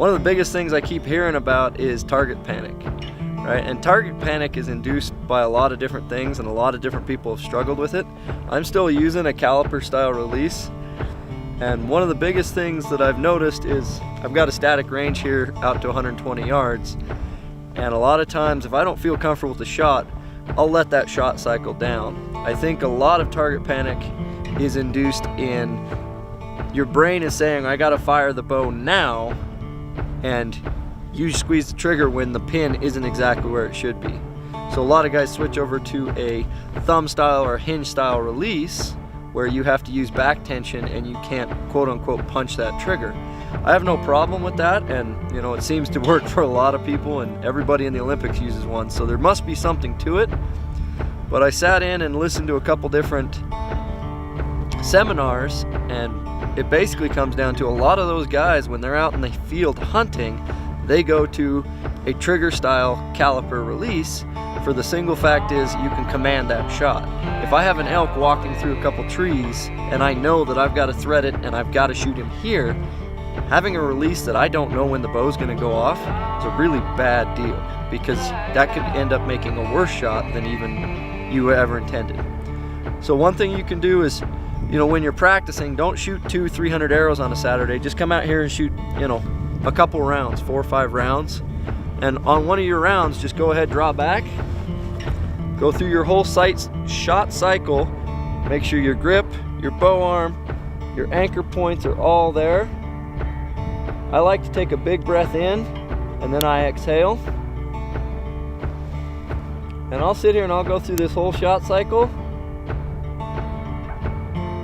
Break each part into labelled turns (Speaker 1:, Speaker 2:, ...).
Speaker 1: One of the biggest things I keep hearing about is target panic, right? And target panic is induced by a lot of different things, and a lot of different people have struggled with it. I'm still using a caliper style release, and one of the biggest things that I've noticed is I've got a static range here out to 120 yards, and a lot of times if I don't feel comfortable with the shot, I'll let that shot cycle down. I think a lot of target panic is induced in your brain is saying, I gotta fire the bow now, and you squeeze the trigger when the pin isn't exactly where it should be. So a lot of guys switch over to a thumb style or hinge style release where you have to use back tension and you can't quote unquote punch that trigger. I have no problem with that, and you know, it seems to work for a lot of people, and everybody in the Olympics uses one, so there must be something to it. But I sat in and listened to a couple different seminars, and it basically comes down to a lot of those guys, when they're out in the field hunting, they go to a trigger style caliper release for the single fact is you can command that shot. If I have an elk walking through a couple trees and I know that I've got to thread it and I've got to shoot him here, having a release that I don't know when the bow's going to go off is a really bad deal, because that could end up making a worse shot than even you ever intended. So one thing you can do is, you know, when you're practicing, don't shoot 200-300 arrows on a Saturday. Just come out here and shoot, you know, a couple rounds, 4 or 5 rounds. And on one of your rounds, just go ahead, draw back, go through your whole shot cycle, make sure your grip, your bow arm, your anchor points are all there. I like to take a big breath in, and then I exhale. And I'll sit here and I'll go through this whole shot cycle.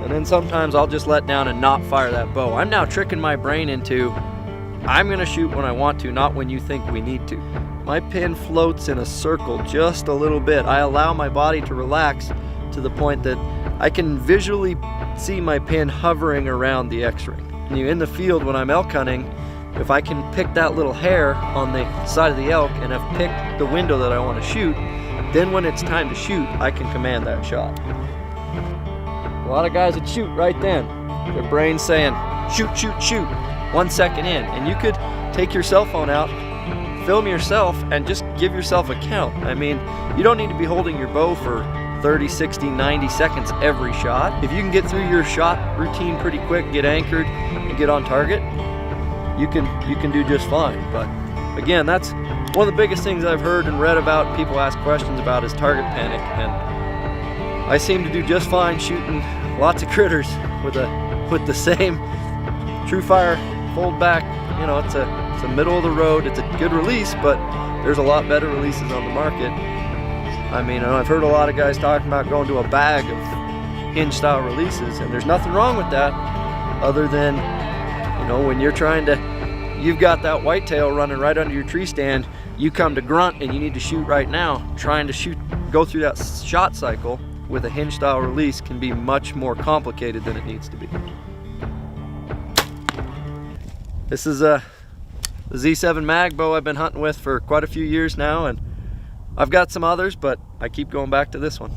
Speaker 1: And then sometimes I'll just let down and not fire that bow. I'm now tricking my brain into, I'm gonna shoot when I want to, not when you think we need to. My pin floats in a circle just a little bit. I allow my body to relax to the point that I can visually see my pin hovering around the X-ring. In the field when I'm elk hunting, if I can pick that little hair on the side of the elk and have picked the window that I want to shoot, then when it's time to shoot, I can command that shot. A lot of guys would shoot right then. Their brain's saying, shoot, shoot, shoot, 1 second in. And you could take your cell phone out, film yourself, and just give yourself a count. I mean, you don't need to be holding your bow for 30, 60, 90 seconds every shot. If you can get through your shot routine pretty quick, get anchored, and get on target, you can do just fine. But again, that's one of the biggest things I've heard and read about, people ask questions about, is target panic. And I seem to do just fine shooting lots of critters with the same true fire fold back. You know, it's a middle of the road, it's a good release, but there's a lot better releases on the market. I mean, I've heard a lot of guys talking about going to a bag of hinge style releases, and there's nothing wrong with that, other than, you know, when you're you've got that whitetail running right under your tree stand, you come to grunt and you need to shoot right now. Trying to go through that shot cycle with a hinge style release can be much more complicated than it needs to be. This is the Z7 mag bow I've been hunting with for quite a few years now, and I've got some others, but I keep going back to this one.